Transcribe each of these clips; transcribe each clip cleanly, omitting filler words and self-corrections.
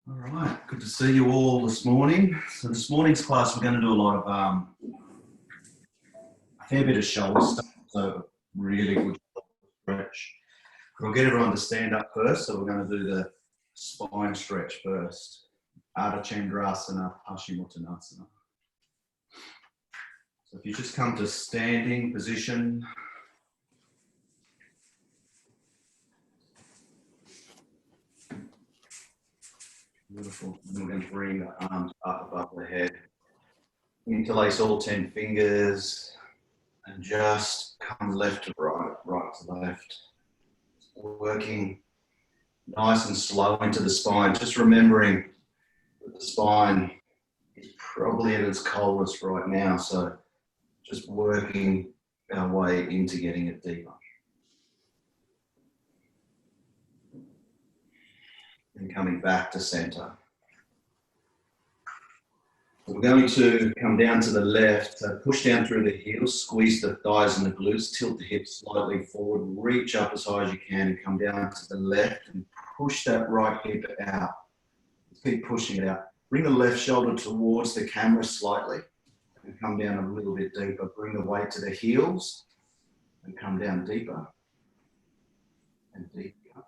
All right, good to see you all this morning. So this morning's class, we're going to do a lot of, a fair bit of shoulder stuff, so really good stretch. We'll get everyone to stand up first, so we're going to do the spine stretch first. Ardha Chandrasana, Paschimottanasana. So if you just come to standing position, beautiful. And we're going to bring the arms up above the head. Interlace all 10 fingers and just come left to right, right to left. Working nice and slow into the spine. Just remembering that the spine is probably at its coldest right now. So just working our way into getting it deeper. And coming back to center. We're going to come down to the left, so push down through the heels, squeeze the thighs and the glutes, tilt the hips slightly forward, reach up as high as you can and come down to the left and push that right hip out. Keep pushing it out. Bring the left shoulder towards the camera slightly and come down a little bit deeper. Bring the weight to the heels and come down deeper and deeper.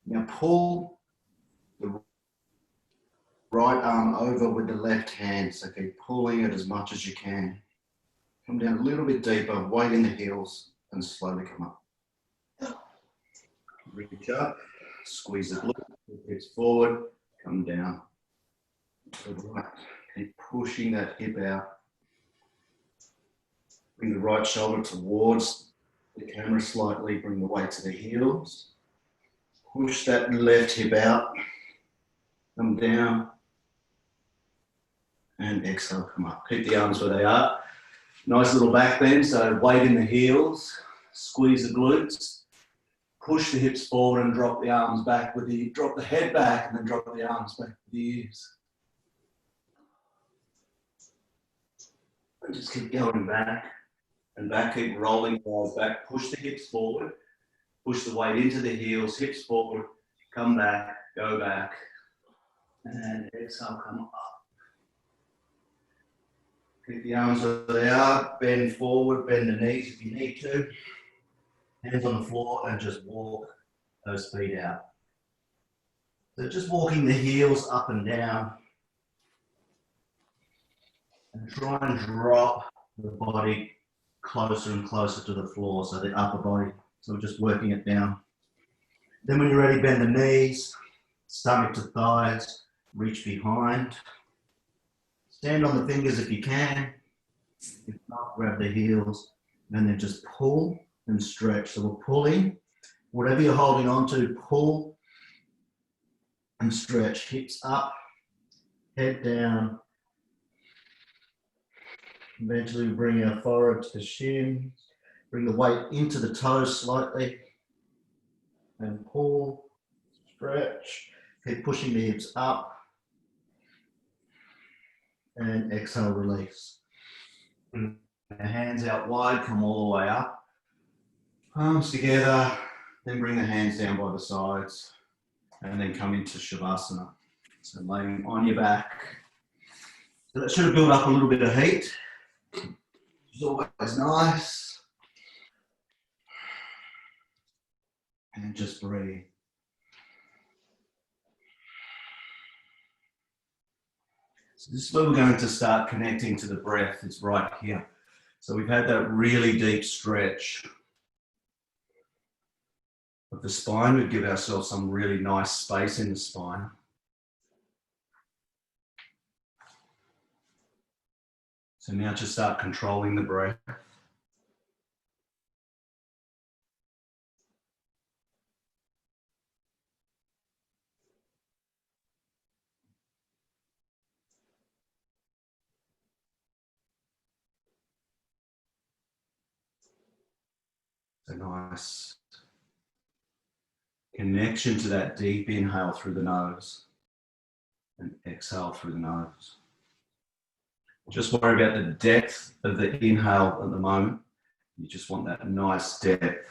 Now pull the right arm over with the left hand, so keep pulling it as much as you can. Come down a little bit deeper, weight in the heels, and slowly come up. Reach up, squeeze the glute, hips forward, come down. To the right. Keep pushing that hip out. Bring the right shoulder towards the camera slightly, bring the weight to the heels. Push that left hip out, come down. And exhale, come up. Keep the arms where they are. Nice little back bend, so weight in the heels, squeeze the glutes, push the hips forward and drop the arms back with the, drop the head back and then drop the arms back with the ears. And just keep going back and back, keep rolling balls back, push the hips forward, push the weight into the heels, hips forward, come back, go back, and exhale, come up. Keep the arms where they are, bend forward, bend the knees if you need to. Hands on the floor and just walk those feet out. So just walking the heels up and down. And try and drop the body closer and closer to the floor, so the upper body. So we're just working it down. Then when you're ready, bend the knees, stomach to thighs, reach behind. Stand on the fingers if you can. If not, grab the heels and then just pull and stretch. So we're pulling. Whatever you're holding on to, pull and stretch. Hips up, head down. Eventually we bring our forehead to the shins. Bring the weight into the toes slightly. And pull, stretch. Keep pushing the hips up. And exhale, release. Bring the hands out wide, come all the way up. Palms together, then bring the hands down by the sides. And then come into Shavasana. So laying on your back. So that should have built up a little bit of heat. Which is always nice. And just breathe. So this is where we're going to start connecting to the breath. It's right here. So we've had that really deep stretch of the spine. We give ourselves some really nice space in the spine. So now just start controlling the breath. A nice connection to that deep inhale through the nose and exhale through the nose. Just worry about the depth of the inhale at the moment. You just want that nice depth.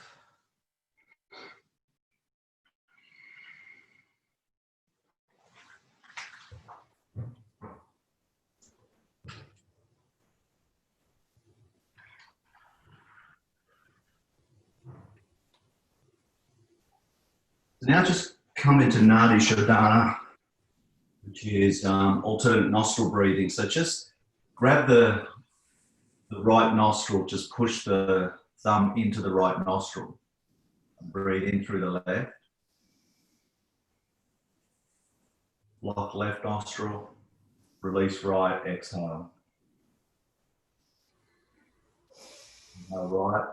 So now just come into Nadi Shodhana, which is alternate nostril breathing. So just grab the right nostril, just push the thumb into the right nostril. Breathe in through the left. Lock left nostril. Release right, exhale. Inhale right.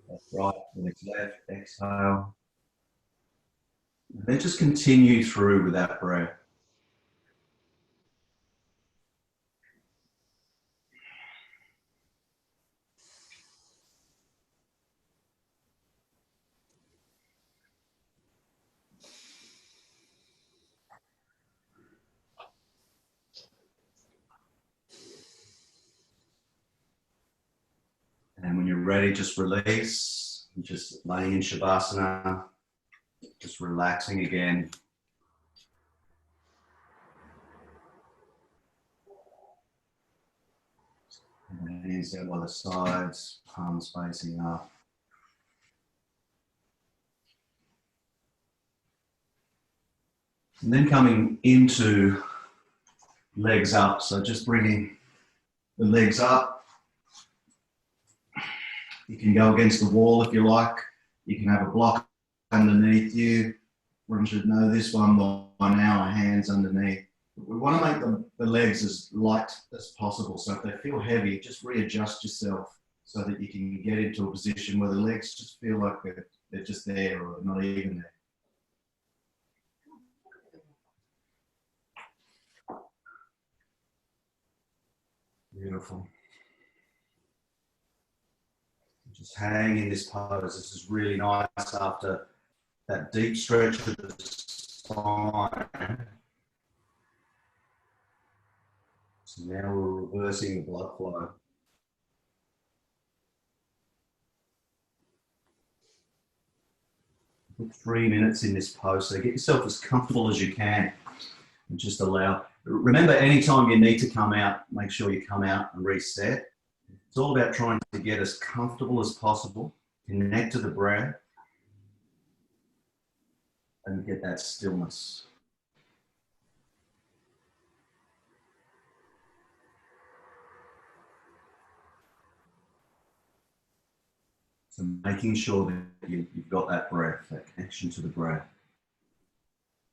Left right, release left, exhale. And then just continue through with that breath. And when you're ready, just release. Just laying in Shavasana, just relaxing again. And hands down by the sides, palms facing up. And then coming into legs up, so just bringing the legs up. You can go against the wall if you like. You can have a block underneath you. Everyone should know this one by now, our hands underneath. We want to make the legs as light as possible. So if they feel heavy, just readjust yourself so that you can get into a position where the legs just feel like they're just there or not even there. Beautiful. Just hang in this pose. This is really nice after that deep stretch of the spine. So now we're reversing the blood flow. Put 3 minutes in this pose, so get yourself as comfortable as you can. And just allow, remember anytime you need to come out, make sure you come out and reset. It's all about trying to get as comfortable as possible, connect to the breath, and get that stillness. So making sure that you've got that breath, that connection to the breath.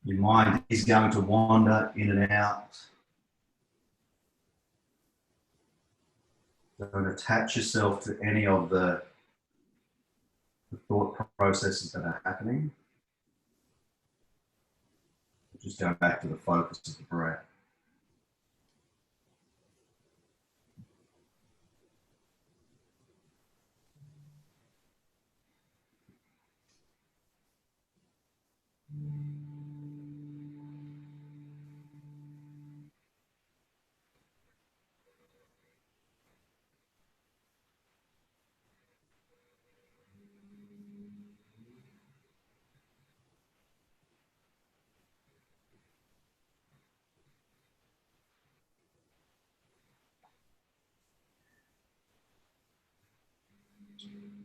Your mind is going to wander in and out. Don't attach yourself to any of the thought processes that are happening. Just go back to the focus of the breath.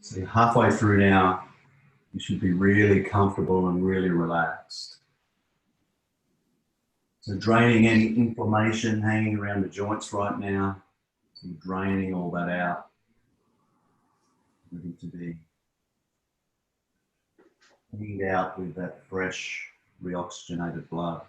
So you're halfway through now. You should be really comfortable and really relaxed. So draining any inflammation hanging around the joints right now. So draining all that out. Ready to be cleaned out with that fresh, reoxygenated blood.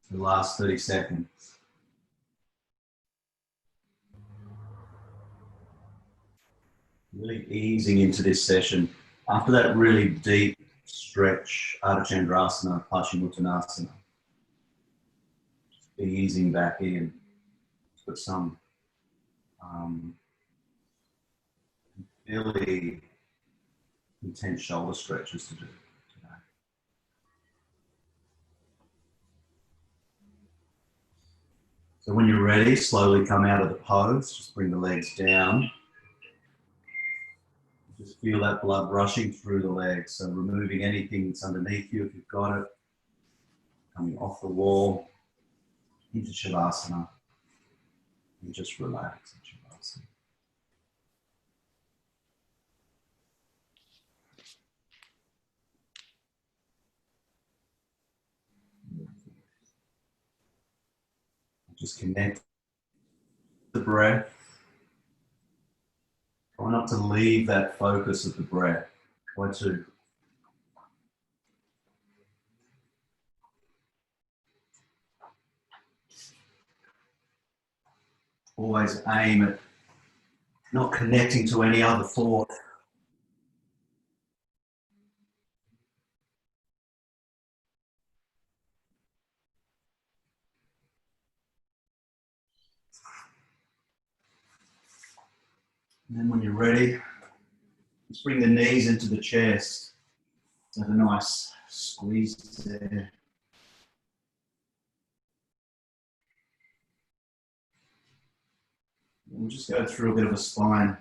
The last 30 seconds. Really easing into this session. After that really deep stretch, Ardha Chandrasana, Paschimottanasana. Be easing back in. Put some really intense shoulder stretches to do today. So when you're ready, slowly come out of the pose. Just bring the legs down. Just feel that blood rushing through the legs. So removing anything that's underneath you if you've got it. Coming off the wall into Shavasana. And just relax in Shavasana. Just connect the breath. Try not to leave that focus of the breath. Try to always aim at not connecting to any other thought. And then when you're ready, just bring the knees into the chest. Have a nice squeeze there. And we'll just go through a bit of a spine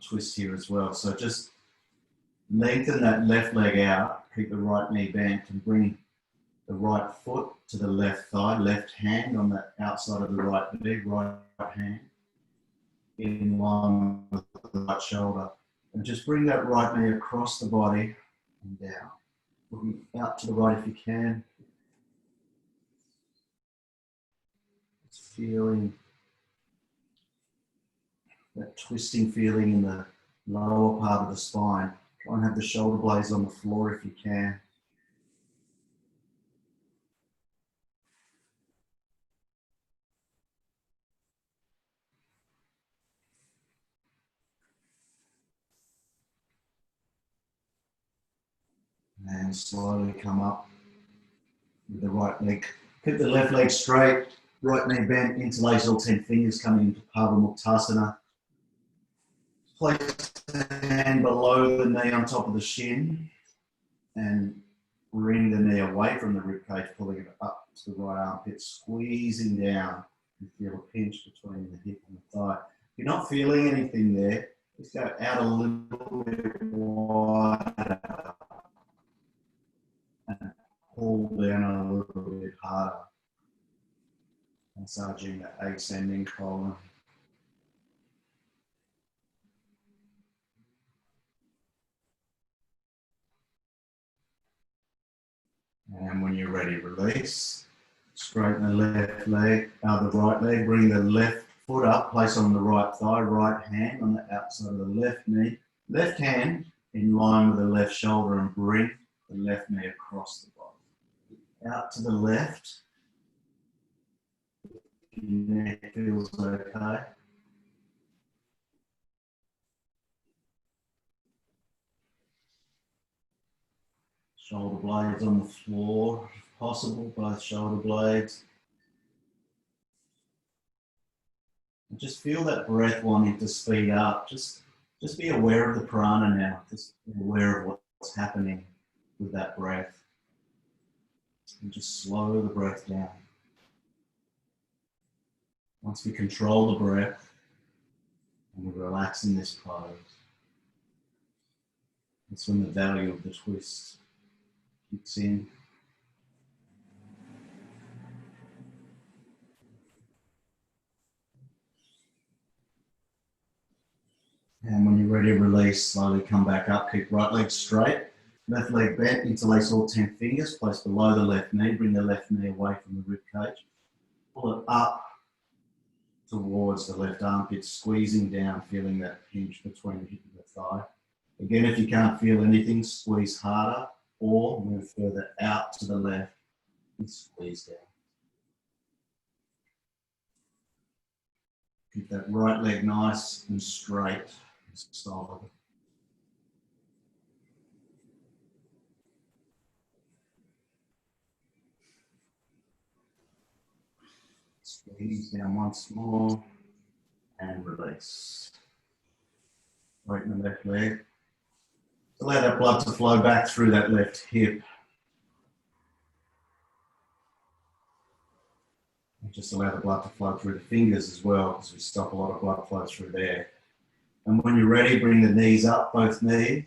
twist here as well. So just lengthen that left leg out, keep the right knee bent, and bring the right foot to the left thigh, left hand on the outside of the right knee, right hand in line with the right shoulder. And just bring that right knee across the body and down. Looking out to the right if you can. Just feeling that twisting feeling in the lower part of the spine. Try and have the shoulder blades on the floor if you can. And slowly come up with the right leg. Keep the left leg straight, right knee bent, interlace all 10 fingers coming into Pavamuktasana. Place the hand below the knee on top of the shin and bring the knee away from the ribcage, pulling it up to the right armpit, squeezing down. You feel a pinch between the hip and the thigh. If you're not feeling anything there, just go out a little bit wider and pull down a little bit harder, massaging the ascending colon. And when you're ready, release. Straighten the left leg, the right leg, bring the left foot up, place on the right thigh, right hand on the outside of the left knee, left hand in line with the left shoulder, and bring the left knee across the body. Out to the left. Your neck feels okay. Shoulder blades on the floor, if possible, both shoulder blades. And just feel that breath wanting to speed up. Just be aware of the prana now. Just be aware of what's happening with that breath. And just slow the breath down. Once we control the breath and we relax in this pose, that's when the value of the twist kicks in. And when you're ready to release, slowly come back up. Keep right leg straight, left leg bent, interlace all 10 fingers, place below the left knee, bring the left knee away from the rib cage. Pull it up towards the left armpit, squeezing down, feeling that pinch between the hip and the thigh. Again, if you can't feel anything, squeeze harder or move further out to the left and squeeze down. Keep that right leg nice and straight and solid. Ease down once more and release. Straighten the left leg. Allow that blood to flow back through that left hip. And just allow the blood to flow through the fingers as well, because we stop a lot of blood flow through there. And when you're ready, bring the knees up, both knees.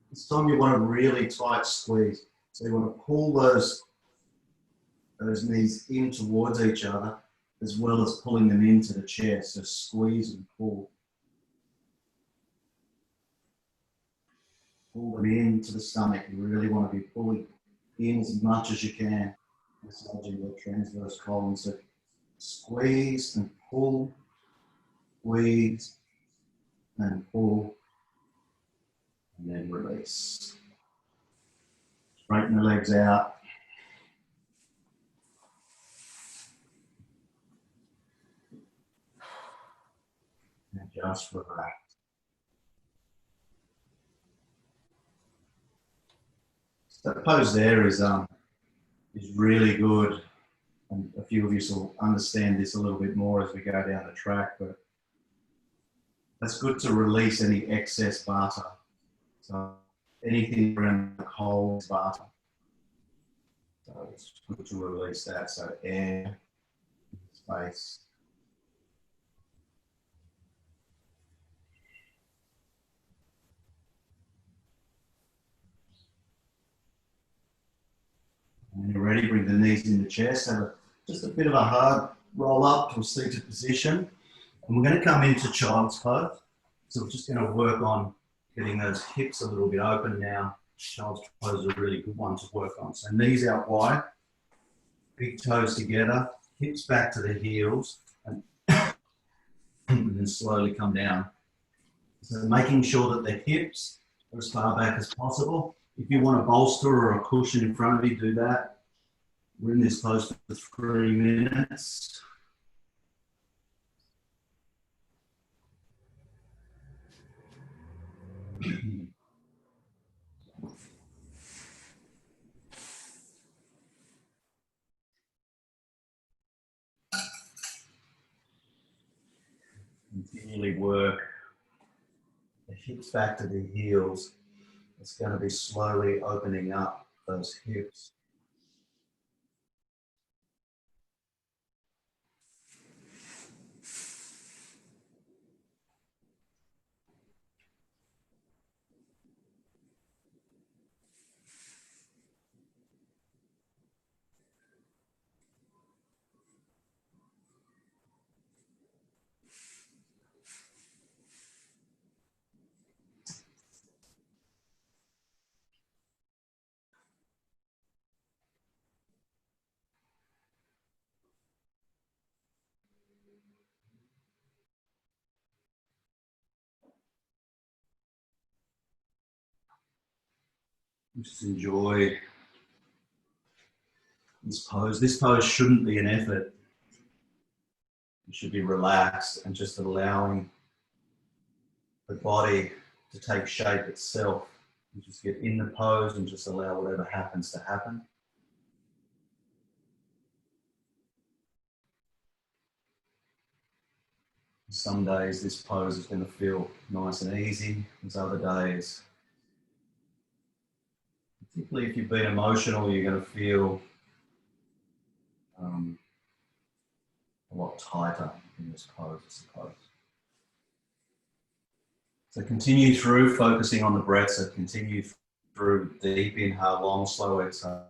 This time you want a really tight squeeze. So you want to pull those knees in towards each other, as well as pulling them into the chest. So squeeze and pull. Pull them into the stomach. You really want to be pulling in as much as you can, massaging your transverse colon. So squeeze and pull, squeeze and pull, and then release. Straighten the legs out. And just relax. That pose there is really good, and a few of you will understand this a little bit more as we go down the track, but that's good to release any excess vata. So anything around the cold is vata. So it's good to release that. So air, space. When you're ready, bring the knees in the chest. Have just a bit of a hard roll up to a seated position. And we're going to come into child's pose. So we're just going to work on getting those hips a little bit open now. Child's pose is a really good one to work on. So knees out wide, big toes together, hips back to the heels, and then slowly come down. So making sure that the hips are as far back as possible. If you want a bolster or a cushion in front of you, do that. We're in this pose for 3 minutes. Continually work the hips back to the heels. It's going to be slowly opening up those hips. Just enjoy this pose. This pose shouldn't be an effort. You should be relaxed and just allowing the body to take shape itself. You just get in the pose and just allow whatever happens to happen. Some days this pose is going to feel nice and easy. There's other days, particularly if you've been emotional, you're going to feel a lot tighter in this pose, I suppose. So continue through, focusing on the breath. So continue through, deep inhale, long, slow exhale.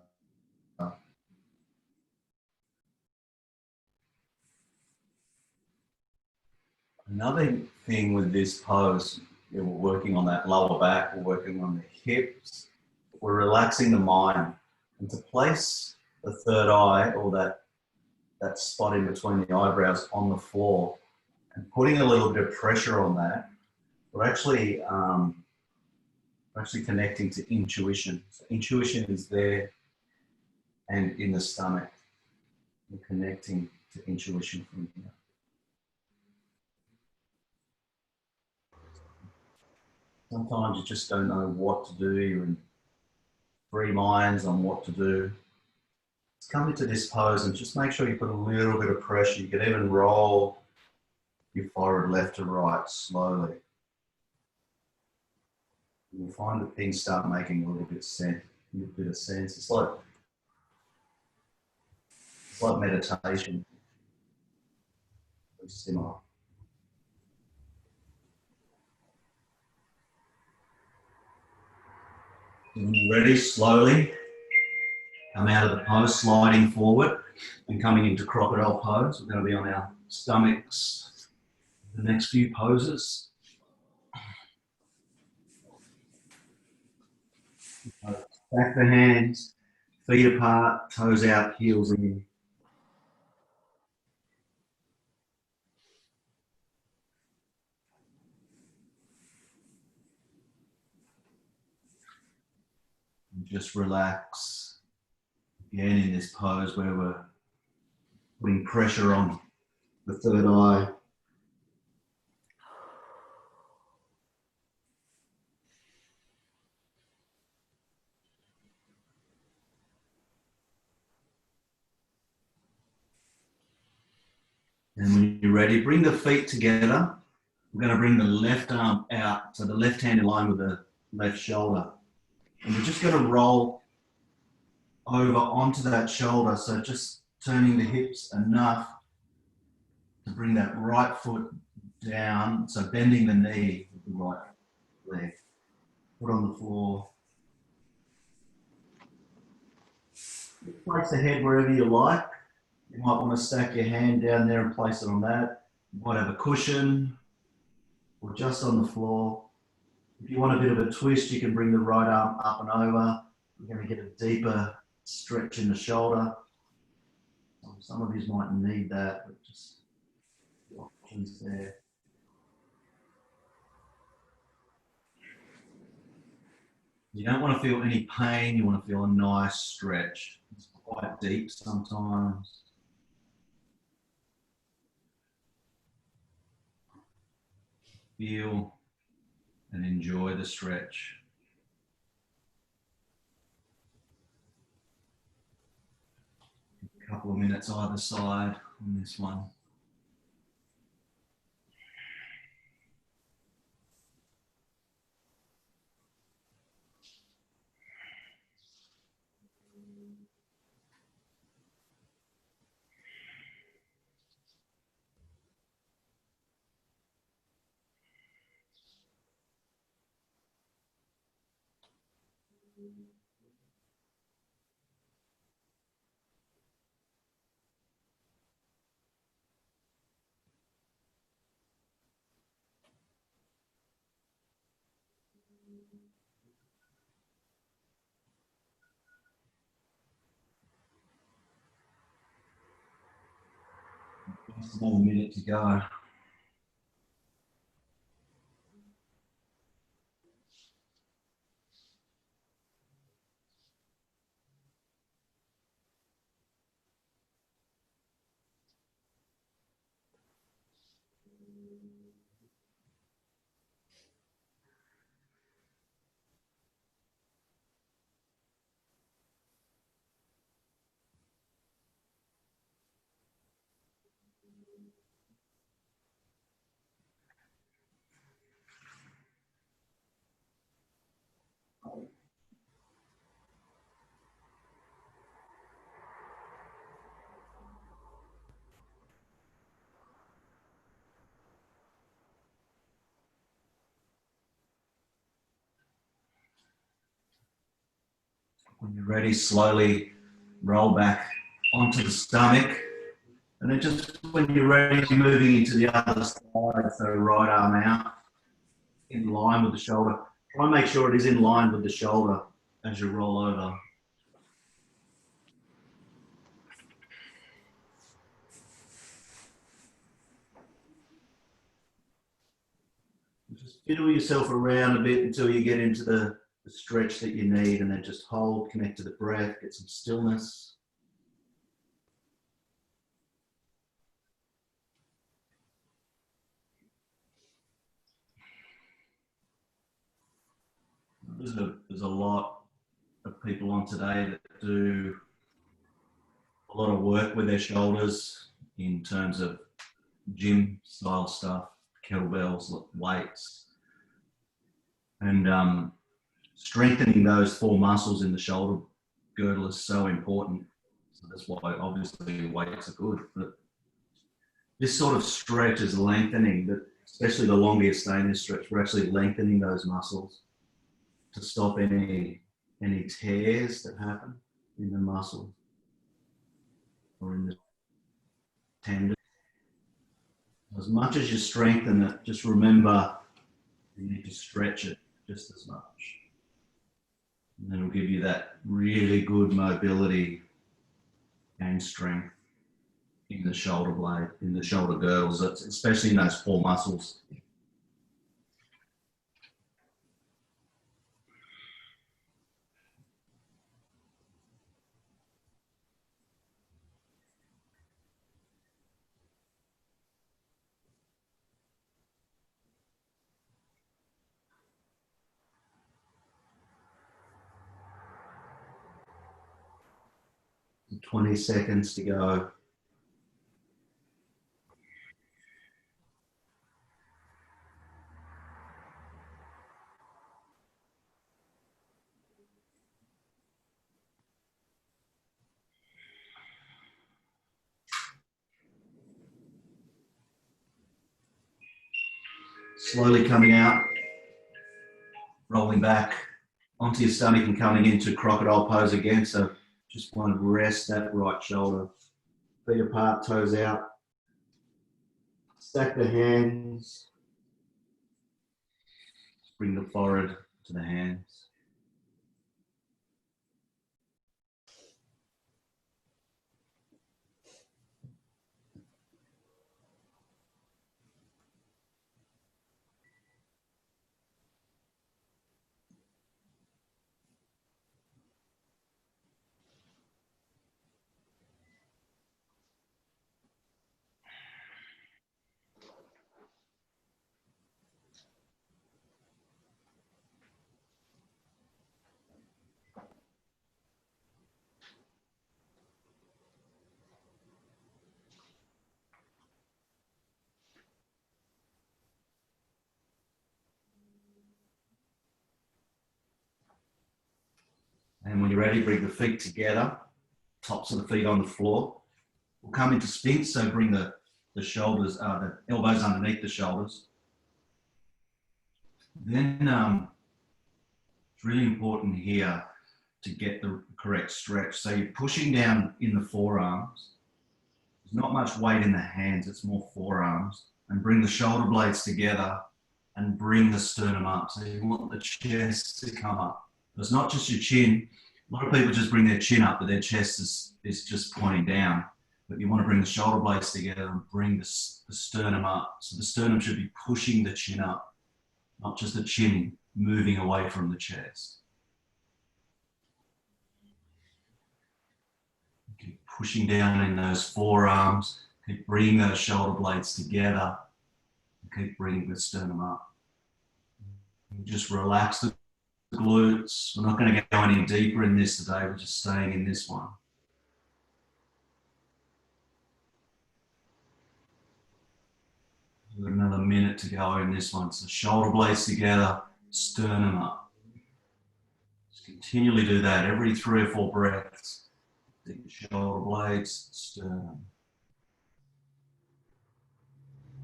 Another thing with this pose, we're working on that lower back, we're working on the hips, we're relaxing the mind. And to place the third eye, or that spot in between the eyebrows, on the floor, and putting a little bit of pressure on that, we're actually connecting to intuition. So intuition is there and in the stomach. We're connecting to intuition from here. Sometimes you just don't know what to do. You're in three minds on what to do. come into this pose and just make sure you put a little bit of pressure. You can even roll your forehead left to right slowly. You'll find that things start making a little bit of sense. It's like meditation. Similar. When you're ready, slowly come out of the pose, sliding forward and coming into crocodile pose. We're going to be on our stomachs the next few poses. Back the hands, feet apart, toes out, heels in. And just relax. Again in this pose where we're putting pressure on the third eye. And when you're ready, bring the feet together. We're going to bring the left arm out, so the left hand in line with the left shoulder. And we're just going to roll over onto that shoulder, so just turning the hips enough to bring that right foot down, so bending the knee with the right leg. Foot on the floor. Place the head wherever you like. You might want to stack your hand down there and place it on that. You might have a cushion or just on the floor. If you want a bit of a twist, you can bring the right arm up and over. You're going to get a deeper stretch in the shoulder. Some of you might need that, but just the options there. You don't want to feel any pain. You want to feel a nice stretch. It's quite deep sometimes. Feel and enjoy the stretch. A couple of minutes either side on this one. Just another minute to go. When you're ready, slowly roll back onto the stomach. And then just when you're ready, moving into the other side, so right arm out, in line with the shoulder. Try and make sure it is in line with the shoulder as you roll over. Just fiddle yourself around a bit until you get into the stretch that you need, and then just hold, connect to the breath, get some stillness. There's a lot of people on today that do a lot of work with their shoulders in terms of gym style stuff, kettlebells, weights, and strengthening those four muscles in the shoulder girdle is so important. So that's why obviously weights are good. But this sort of stretch is lengthening, especially the longer you stay in this stretch, we're actually lengthening those muscles to stop any tears that happen in the muscle or in the tendon. As much as you strengthen it, just remember you need to stretch it just as much. And then it'll give you that really good mobility and strength in the shoulder blade, in the shoulder girdles, especially in those four muscles. And 20 seconds to go. Slowly coming out, rolling back onto your stomach and coming into crocodile pose again. So just want to rest that right shoulder. Feet apart, toes out. Stack the hands. Bring the forehead to the hands. And when you're ready, bring the feet together, tops of the feet on the floor. We'll come into spin, so bring the shoulders, the elbows underneath the shoulders. Then it's really important here to get the correct stretch. So you're pushing down in the forearms. There's not much weight in the hands, it's more forearms. And bring the shoulder blades together and bring the sternum up. So you want the chest to come up. It's not just your chin. A lot of people just bring their chin up, but their chest is just pointing down. But you want to bring the shoulder blades together and bring the sternum up. So the sternum should be pushing the chin up, not just the chin moving away from the chest. Keep pushing down in those forearms. Keep bringing those shoulder blades together. Keep bringing the sternum up. Just relax the glutes. We're not going to go any deeper in this today. We're just staying in this one. We've got another minute to go in this one. So shoulder blades together, sternum up. Just continually do that every 3 or 4 breaths. Deep shoulder blades, sternum.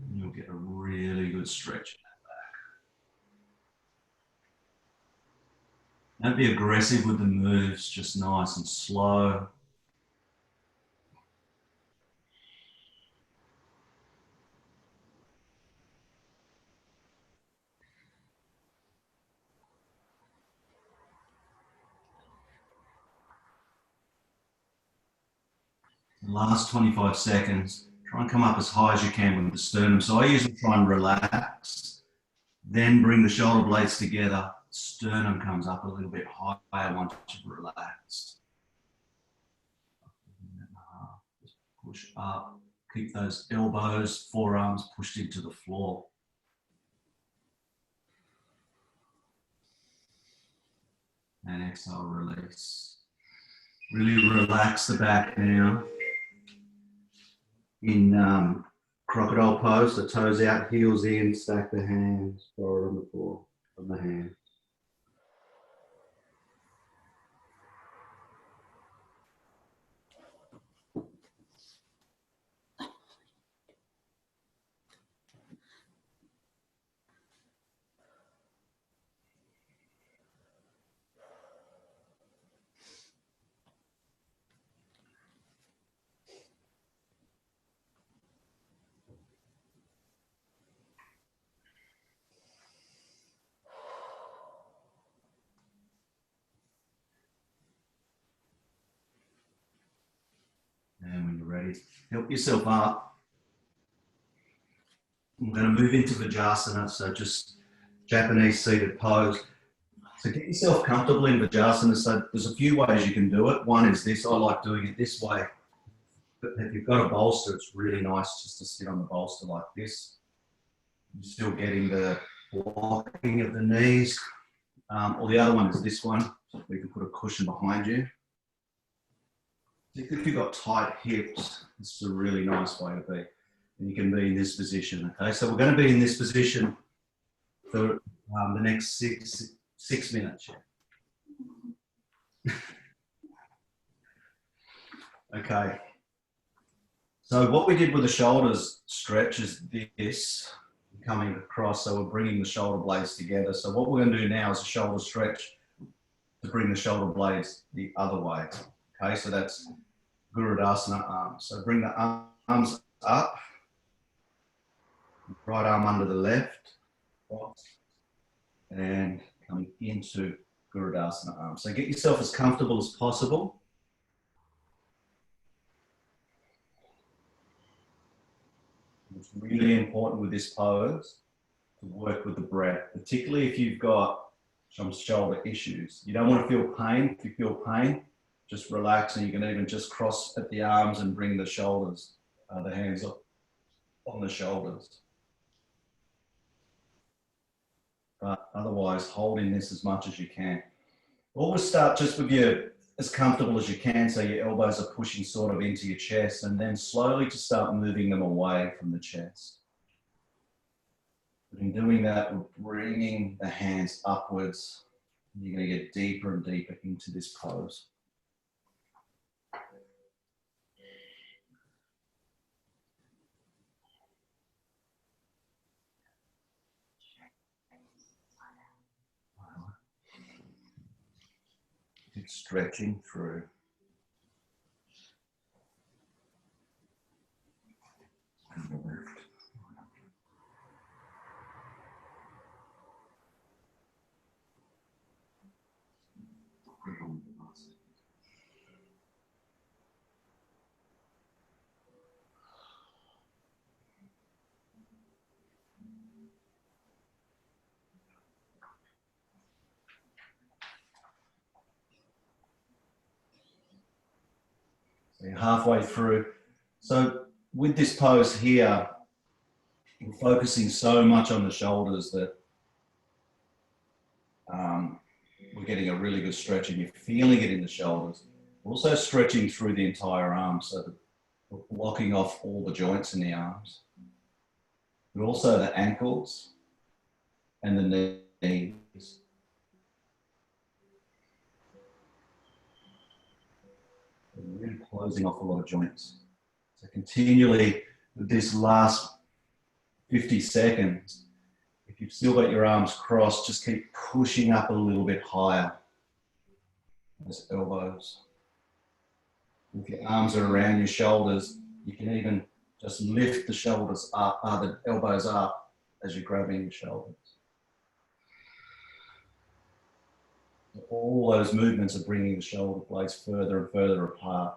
And you'll get a really good stretch. Don't be aggressive with the moves, just nice and slow. The last 25 seconds, try and come up as high as you can with the sternum. So I usually try and relax, then bring the shoulder blades together. Sternum comes up a little bit higher once you've relaxed. Just push up, keep those elbows, forearms pushed into the floor. And exhale, release. Really relax the back now. in crocodile pose, the toes out, heels in, stack the hands, forward on the floor from the hand. And when you're ready, help yourself up. I'm going to move into Vajrasana, so just Japanese seated pose. So get yourself comfortable in Vajrasana. So there's a few ways you can do it. One is this. I like doing it this way. But if you've got a bolster, it's really nice just to sit on the bolster like this. You're still getting the blocking of the knees. Or the other one is this one. So we can put a cushion behind you. If you've got tight hips, this is a really nice way to be. And you can be in this position, okay? So we're going to be in this position for the next six minutes. Okay. So what we did with the shoulders stretch is this, coming across, so we're bringing the shoulder blades together. So what we're going to do now is a shoulder stretch to bring the shoulder blades the other way. Okay, so that's Gurudasana arms. So bring the arms up, right arm under the left, and coming into Gurudasana arms. So get yourself as comfortable as possible. It's really important with this pose to work with the breath, particularly if you've got some shoulder issues. You don't want to feel pain. If you feel pain, just relax, and you can even just cross at the arms and bring the shoulders, the hands up on the shoulders. But otherwise, holding this as much as you can. Always start just with your as comfortable as you can, so your elbows are pushing sort of into your chest, and then slowly to start moving them away from the chest. But in doing that, we're bringing the hands upwards. You're going to get deeper and deeper into this pose. Keep stretching through. And the left. So you're halfway through. So with this pose here, we're focusing so much on the shoulders that we're getting a really good stretch, and you're feeling it in the shoulders. We're also stretching through the entire arm, so that we're blocking off all the joints in the arms. But also the ankles and the knees. We're really closing off a lot of joints. So continually, with this last 50 seconds, if you've still got your arms crossed, just keep pushing up a little bit higher. Those elbows. If your arms are around your shoulders, you can even just lift the shoulders up, the elbows up as you're grabbing your shoulders. All those movements are bringing the shoulder blades further and further apart.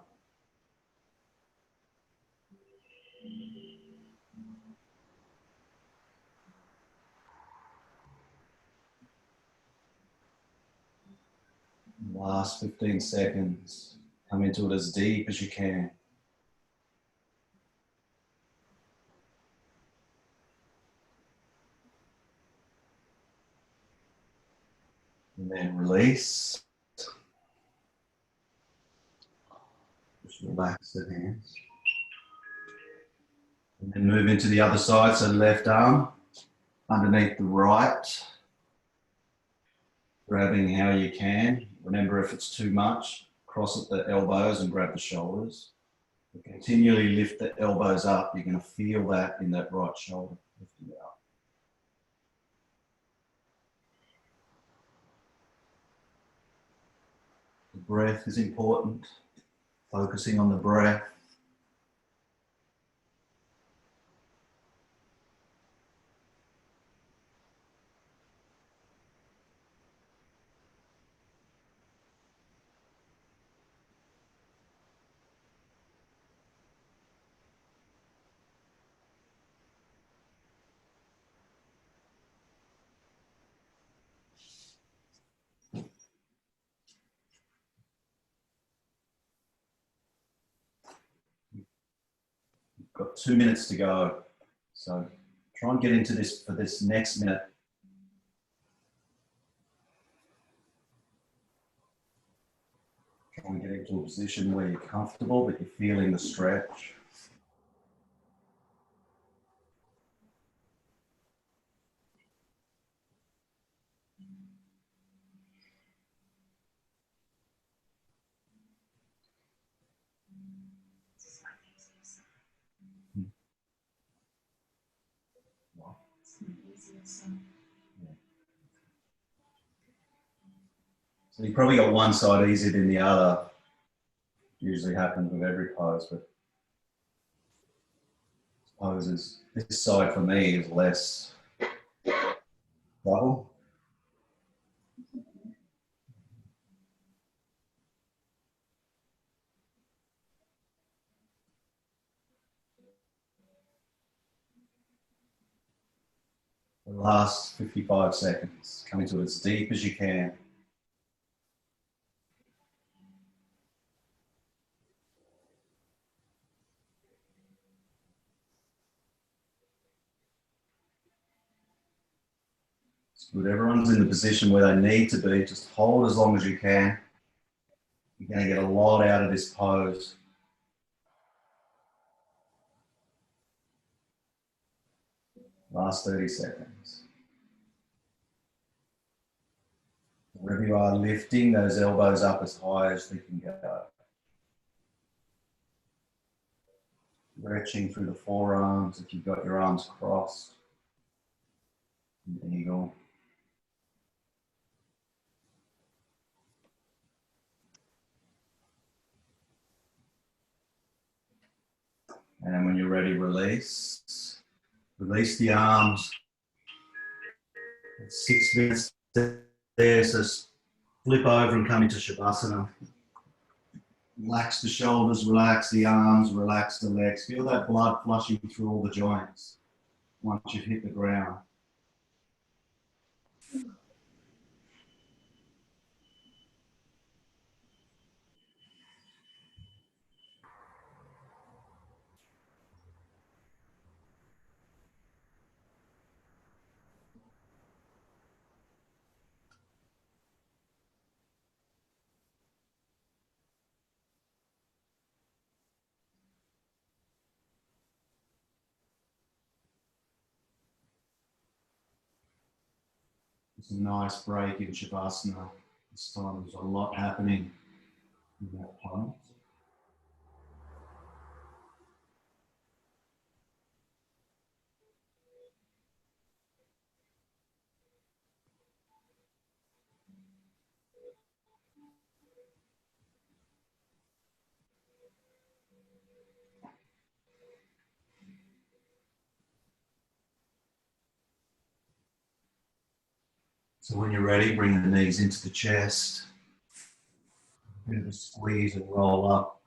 Last 15 seconds. Come into it as deep as you can. And then release. Just relax the hands. And then move into the other side, so left arm underneath the right, grabbing how you can. Remember, if it's too much, cross at the elbows and grab the shoulders. But continually lift the elbows up. You're going to feel that in that right shoulder, lifting up. The breath is important, focusing on the breath. Got 2 minutes to go, so try and get into this for this next minute. Try and get into a position where you're comfortable, but you're feeling the stretch. So you probably got one side easier than the other. Usually happens with every pose, but poses, this side for me is less trouble. The last 55 seconds, come into it as deep as you can. It's good. Everyone's in the position where they need to be. Just hold as long as you can. You're going to get a lot out of this pose. Last 30 seconds. Wherever you are, lifting those elbows up as high as they can go. Stretching through the forearms if you've got your arms crossed. An eagle. And when you're ready, release. Release the arms. 6 minutes there, so flip over and come into Shavasana. Relax the shoulders, relax the arms, relax the legs. Feel that blood flushing through all the joints once you've hit the ground. It's a nice break in Shavasana. This time there's a lot happening in that pose. So when you're ready, bring the knees into the chest. A bit of a squeeze and roll up.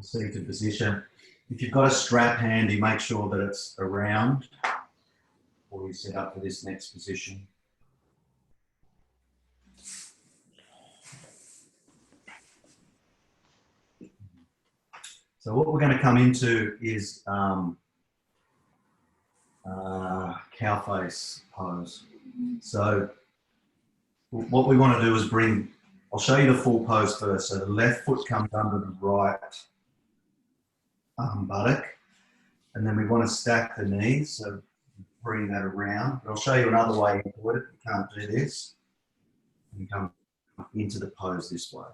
Seated position. If you've got a strap handy, make sure that it's around before you set up for this next position. So what we're going to come into is cow face pose. So what we want to do is bring, I'll show you the full pose first. So the left foot comes under the right buttock. And then we want to stack the knees, so bring that around. But I'll show you another way to do it if you can't do this. And come into the pose this way.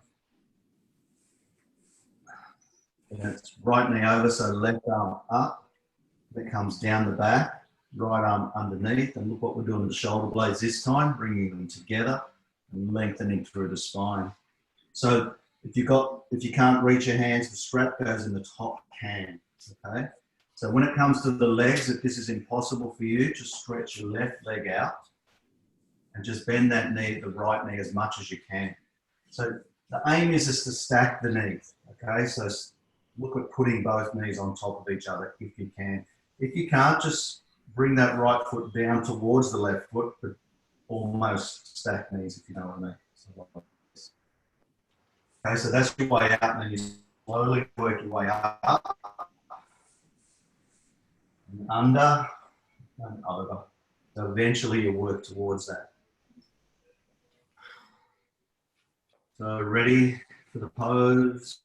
And it's right knee over, so left arm up. It comes down the back, right arm underneath. And look what we're doing with the shoulder blades this time, bringing them together and lengthening through the spine. So if you can't reach your hands, the strap goes in the top hand, okay? So when it comes to the legs, if this is impossible for you, just stretch your left leg out and just bend that knee, the right knee, as much as you can. So the aim is to stack the knees, okay? So look at putting both knees on top of each other if you can. If you can't, just bring that right foot down towards the left foot, but almost stack knees, if you know what I mean. Okay, so that's your way out, and then you slowly work your way up, and under, and over. So eventually you work towards that. So ready for the pose.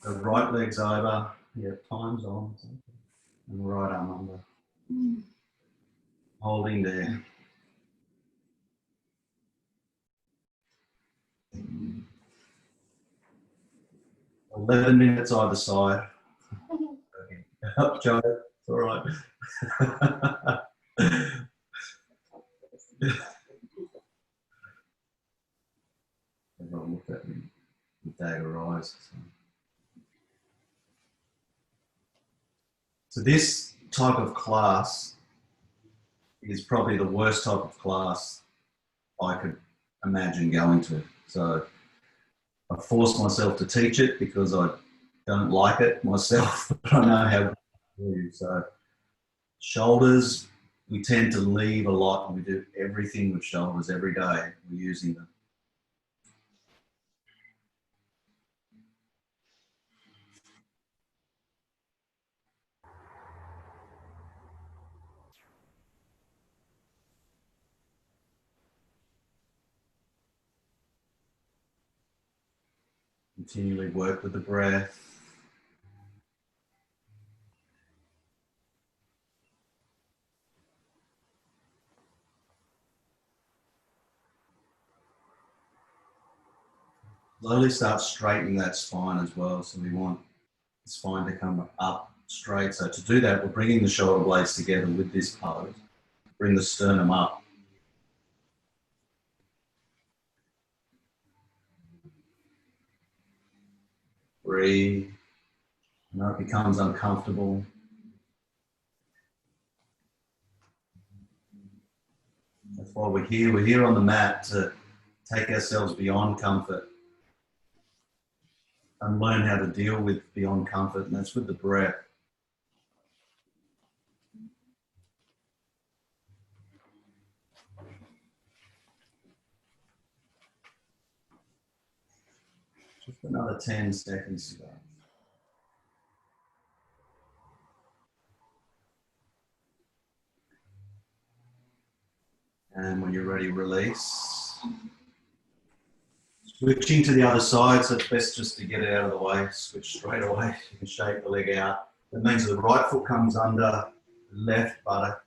The right leg's over. Yeah, time's on. And right arm under. Holding there. 11 minutes either side. Up, Joe. It's all right. Everyone look at me. The day arrives. So this type of class is probably the worst type of class I could imagine going to. So I forced myself to teach it because I don't like it myself, but I know how to do. So shoulders, we tend to leave a lot, and we do everything with shoulders every day. We're using them. Continually work with the breath. Slowly start straightening that spine as well. So we want the spine to come up straight. So to do that, we're bringing the shoulder blades together with this pose. Bring the sternum up. Breathe. Now it becomes uncomfortable. That's why we're here. We're here on the mat to take ourselves beyond comfort and learn how to deal with beyond comfort, and that's with the breath. Just another 10 seconds to go. And when you're ready, release. Switching to the other side, so it's best just to get it out of the way. Switch straight away. You can shake the leg out. That means the right foot comes under the left buttock,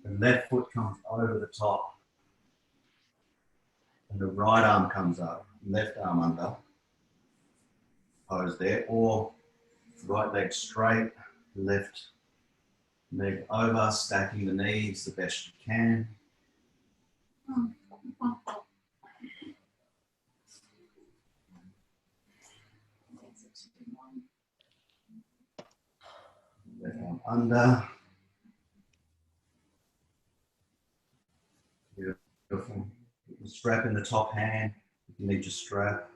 the left foot comes over the top, and the right arm comes up, left arm under. Pose there, or right leg straight, left leg over, stacking the knees the best you can. Left arm under. Beautiful. The strap in the top hand, if you need your strap.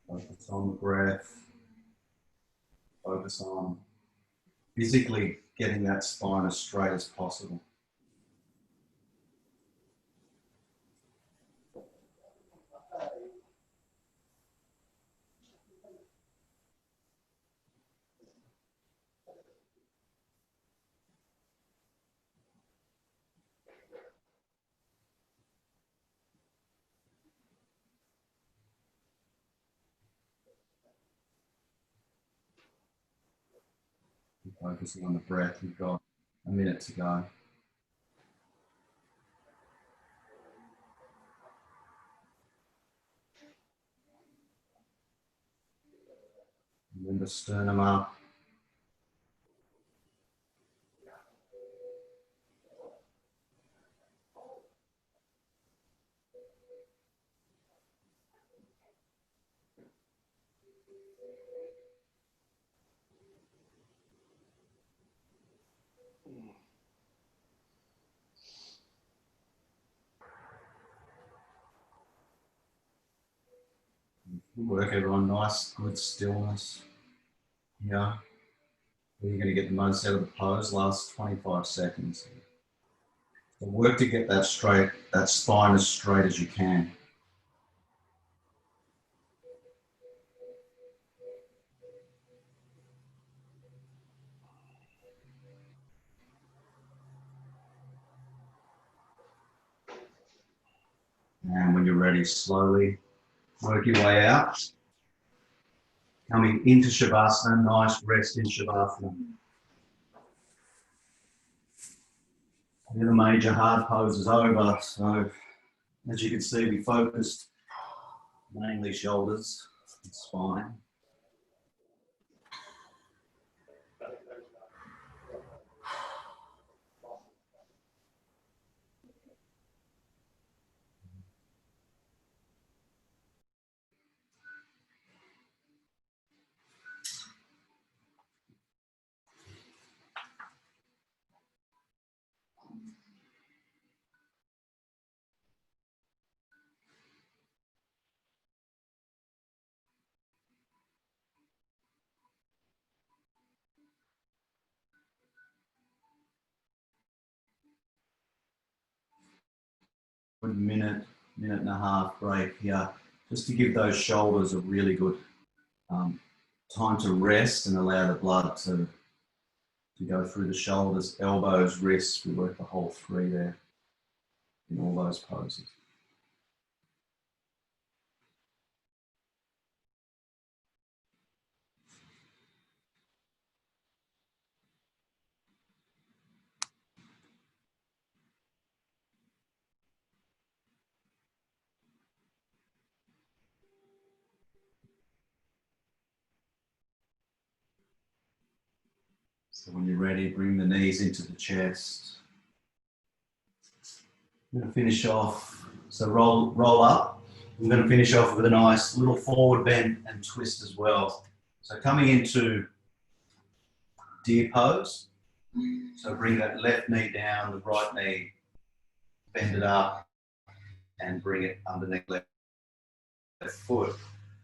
Focus on the breath. Focus on physically getting that spine as straight as possible. Focusing on the breath, you've got a minute to go. Bring the sternum up. Work everyone, nice, good stillness. Yeah. You're going to get the most out of the pose, last 25 seconds. So work to get that straight, that spine as straight as you can. And when you're ready, slowly work your way out. Coming into Shavasana, nice rest in Shavasana. The major hard pose is over, so as you can see, we focused mainly shoulders and spine. Good minute and a half break here, just to give those shoulders a really good time to rest and allow the blood to go through the shoulders, elbows, wrists. We work the whole three there in all those poses. So when you're ready, bring the knees into the chest. I'm going to finish off, so roll up. I'm going to finish off with a nice little forward bend and twist as well. So coming into deer pose. So bring that left knee down, the right knee, bend it up and bring it underneath left foot.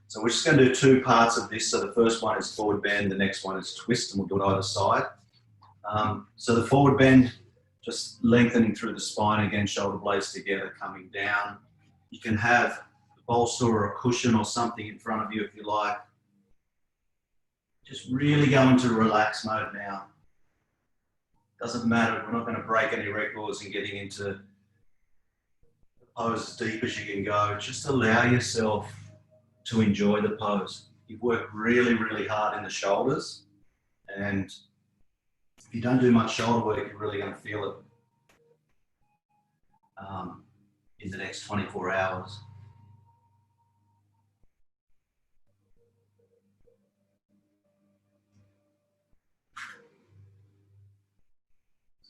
So we're just going to do two parts of this. So the first one is forward bend, the next one is twist, and we'll do it either side. So the forward bend, just lengthening through the spine again, shoulder blades together, coming down. You can have a bolster or a cushion or something in front of you if you like. Just really go into relax mode now. Doesn't matter, we're not going to break any records and getting into the pose as deep as you can go. Just allow yourself to enjoy the pose. You've worked really, really hard in the shoulders, and if you don't do much shoulder work, you're really going to feel it in the next 24 hours.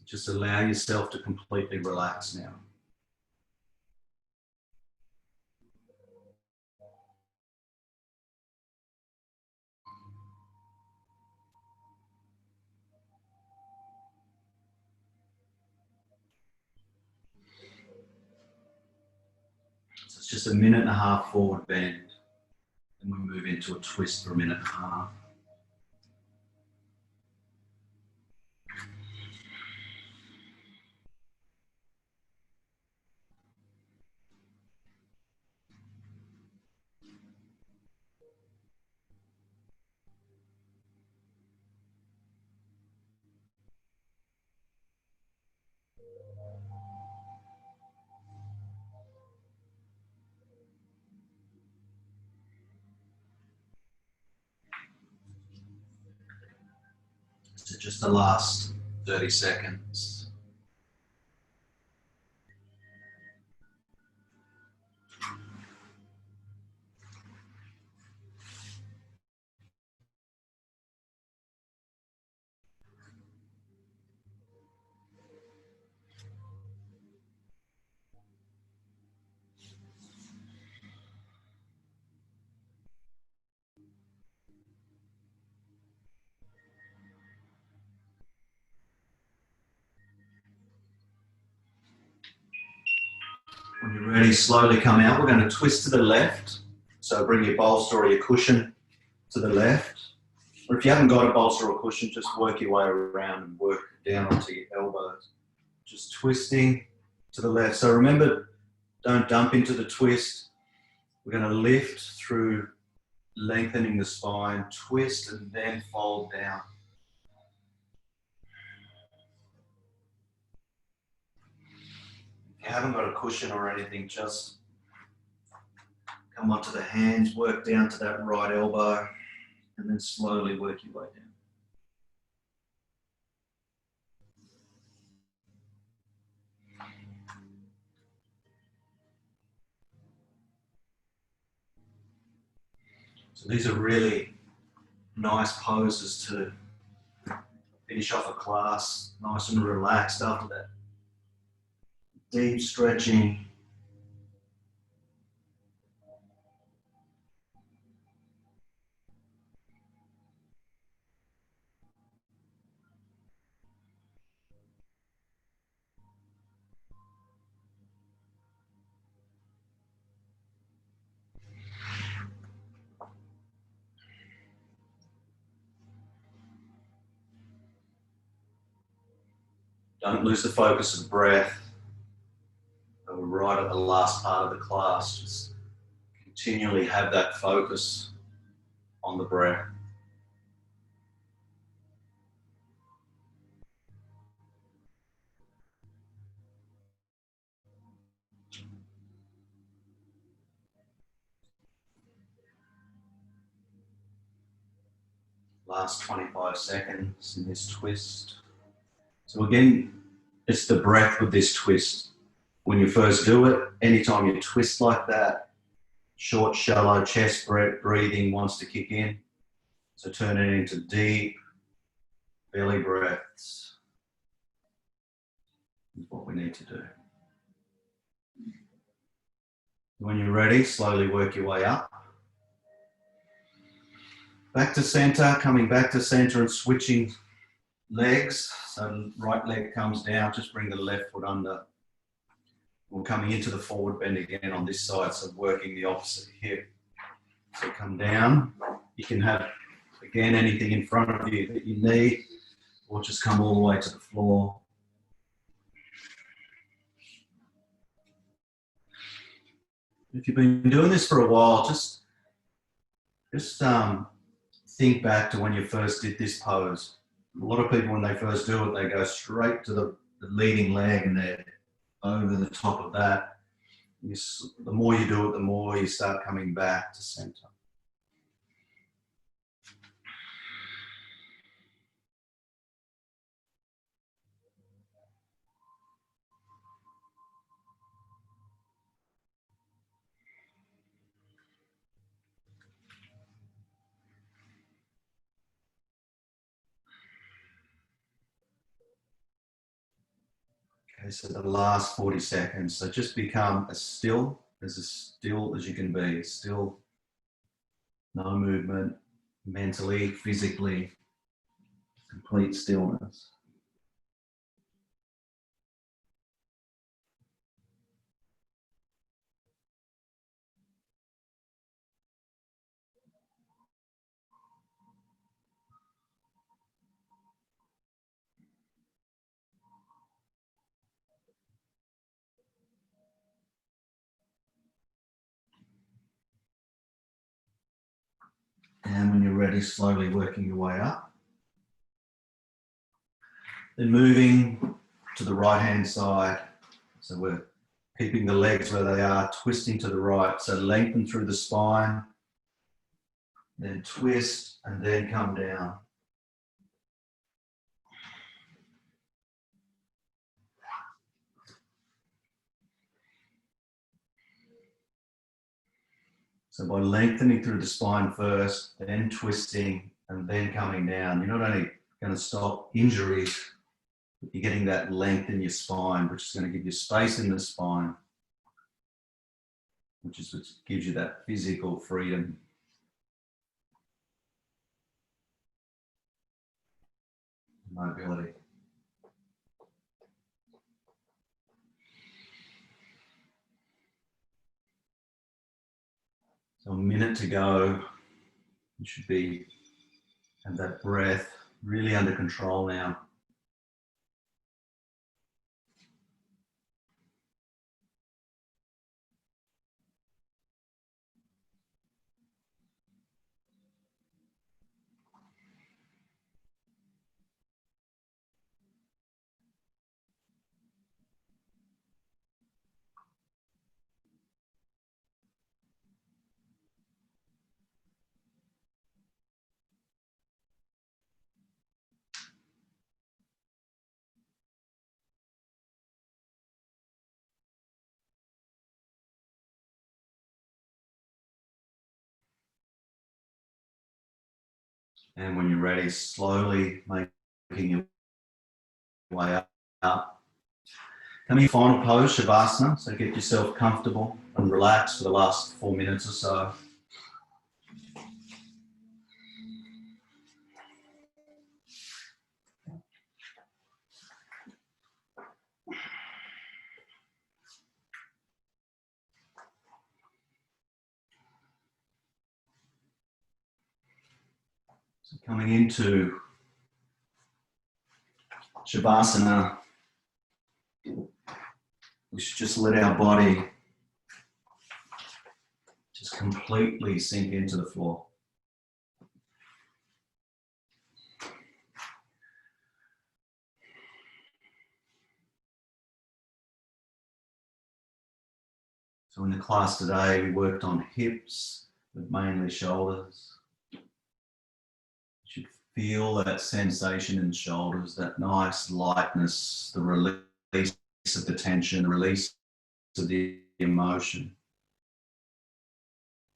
Just allow yourself to completely relax now. So it's just a minute and a half forward bend, and we move into a twist for a minute and a half. So just the last 30 seconds. When you're ready, slowly come out. We're going to twist to the left. So bring your bolster or your cushion to the left. Or if you haven't got a bolster or cushion, just work your way around and work down onto your elbows. Just twisting to the left. So remember, don't dump into the twist. We're going to lift through lengthening the spine, twist and then fold down. If you haven't got a cushion or anything, just come onto the hands, work down to that right elbow, and then slowly work your way down. So these are really nice poses to finish off a class, nice and relaxed after that deep stretching. Don't lose the focus of breath. We're right at the last part of the class. Just continually have that focus on the breath. Last 25 seconds in this twist. So again, it's the breath with this twist. When you first do it, anytime you twist like that, short, shallow chest breathing wants to kick in. So turn it into deep belly breaths. Is what we need to do. When you're ready, slowly work your way up. Back to center, coming back to center and switching legs. So right leg comes down, just bring the left foot under. We're coming into the forward bend again on this side, so working the opposite hip. So come down. You can have, again, anything in front of you that you need, or just come all the way to the floor. If you've been doing this for a while, just think back to when you first did this pose. A lot of people, when they first do it, they go straight to the leading leg and they're over the top of that. The more you do it, the more you start coming back to center. Okay, so the last 40 seconds. So just become as still as you can be. Still, no movement, mentally, physically, complete stillness. And when you're ready, slowly working your way up. Then moving to the right hand side. So we're keeping the legs where they are, twisting to the right. So lengthen through the spine, then twist and then come down. So by lengthening through the spine first, then twisting and then coming down, you're not only going to stop injuries, but you're getting that length in your spine, which is going to give you space in the spine, which is what gives you that physical freedom. Mobility. So a minute to go. You should be have that breath really under control now. And when you're ready, slowly making your way up. Coming final pose, Shavasana. So get yourself comfortable and relax for the last 4 minutes or so. So coming into Shavasana, we should just let our body just completely sink into the floor. So in the class today, we worked on hips, but mainly shoulders. You should feel that sensation in the shoulders, that nice lightness, the release of the tension, the release of the emotion.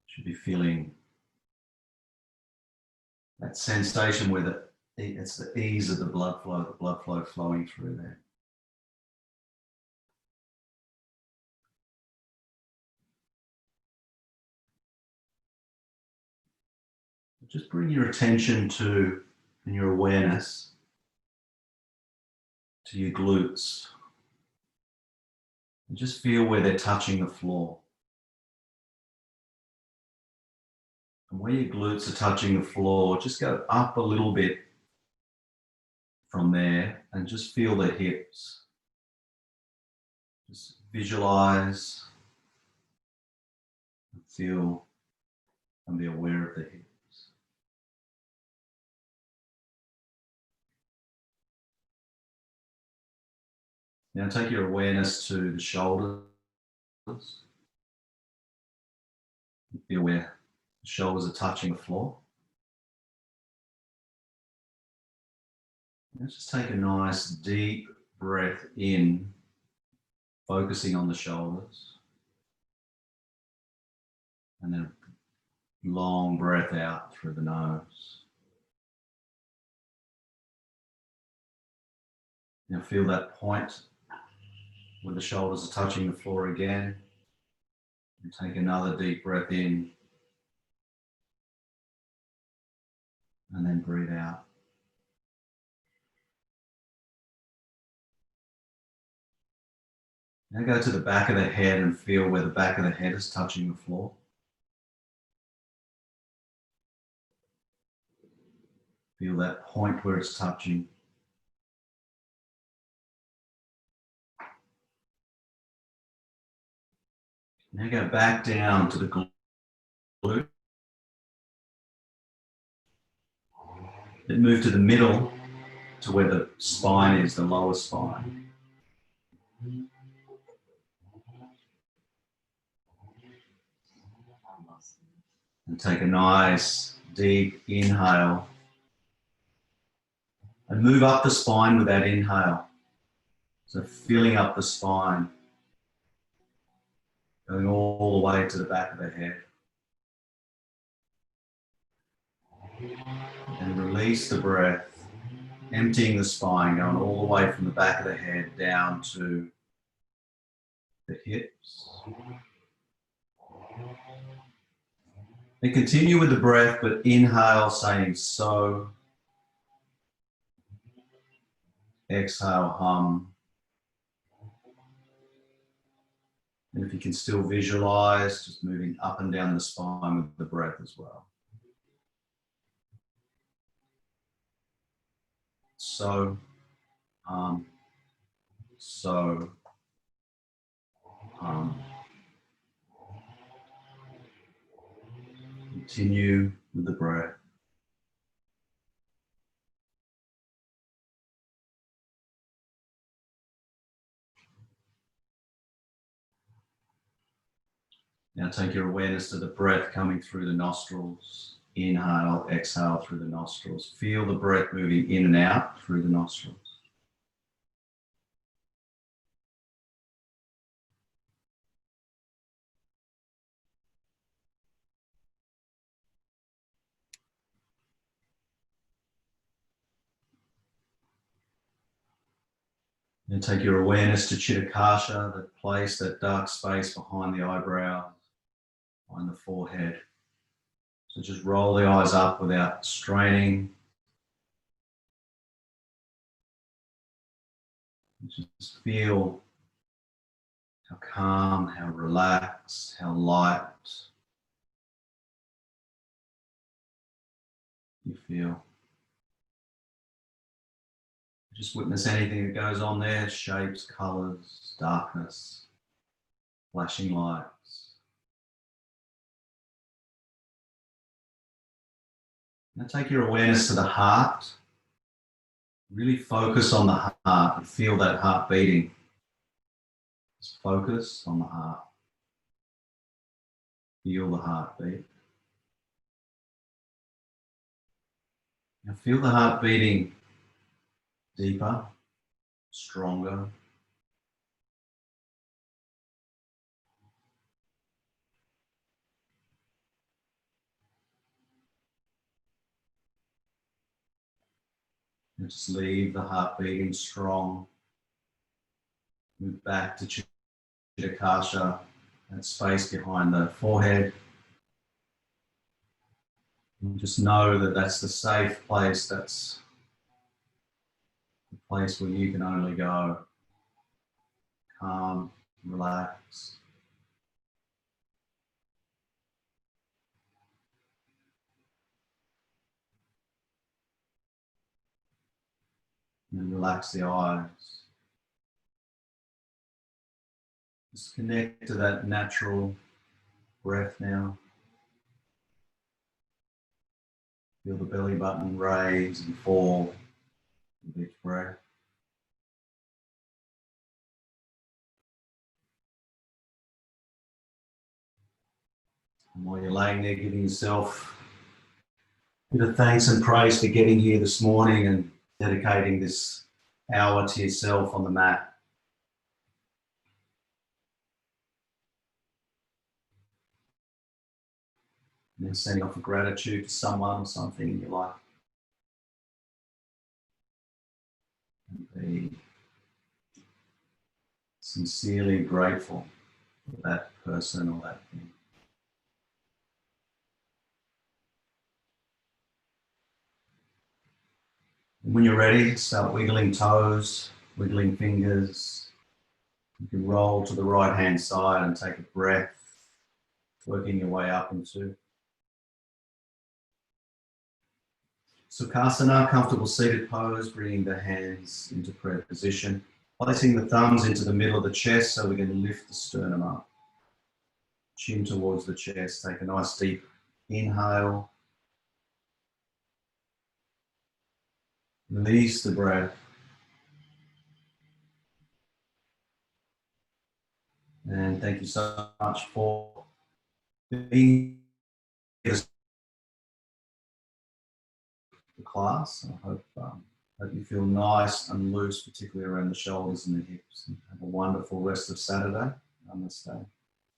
Should be feeling that sensation where it's the ease of the blood flow flowing through there. Just bring your attention to, and your awareness to your glutes. And just feel where they're touching the floor. And where your glutes are touching the floor, just go up a little bit from there and just feel the hips. Just visualize, and feel, and be aware of the hips. Now take your awareness to the shoulders. Be aware the shoulders are touching the floor. Let's just take a nice deep breath in, focusing on the shoulders. And then a long breath out through the nose. Now feel that point where the shoulders are touching the floor again. And take another deep breath in. And then breathe out. Now go to the back of the head and feel where the back of the head is touching the floor. Feel that point where it's touching. Now go back down to the glute. Then move to the middle to where the spine is, the lower spine. And take a nice deep inhale. And move up the spine with that inhale. So filling up the spine. Going all the way to the back of the head. And release the breath. Emptying the spine, going all the way from the back of the head down to the hips. And continue with the breath, but inhale saying so. Exhale, hum. And if you can still visualize, just moving up and down the spine with the breath as well. So, so, continue with the breath. Now take your awareness to the breath coming through the nostrils. Inhale, exhale through the nostrils. Feel the breath moving in and out through the nostrils. Then take your awareness to Chitakasha, that place, that dark space behind the eyebrows, behind the forehead. So just roll the eyes up without straining. Just feel how calm, how relaxed, how light you feel. Just witness anything that goes on there, shapes, colors, darkness, flashing lights. Now take your awareness to the heart. Really focus on the heart and feel that heart beating. Just focus on the heart. Feel the heartbeat. Now feel the heart beating deeper, stronger. And just leave the heart beating strong. Move back to Chitakasha, that space behind the forehead. And just know that that's the safe place, that's the place where you can only go. Calm, relaxed. And relax the eyes. Just connect to that natural breath now. Feel the belly button raise and fall with each breath. And while you're laying there, giving yourself a bit of thanks and praise for getting here this morning and dedicating this hour to yourself on the mat. And then sending off a gratitude to someone or something in your life. And be sincerely grateful for that person or that thing. And when you're ready, start wiggling toes, wiggling fingers. You can roll to the right hand side and take a breath, working your way up into Sukhasana, comfortable seated pose, bringing the hands into prayer position. Placing the thumbs into the middle of the chest so we're going to lift the sternum up. Chin towards the chest. Take a nice deep inhale. Release the breath. And thank you so much for being here for the class. I hope you feel nice and loose, particularly around the shoulders and the hips. And have a wonderful rest of Saturday. Namaste.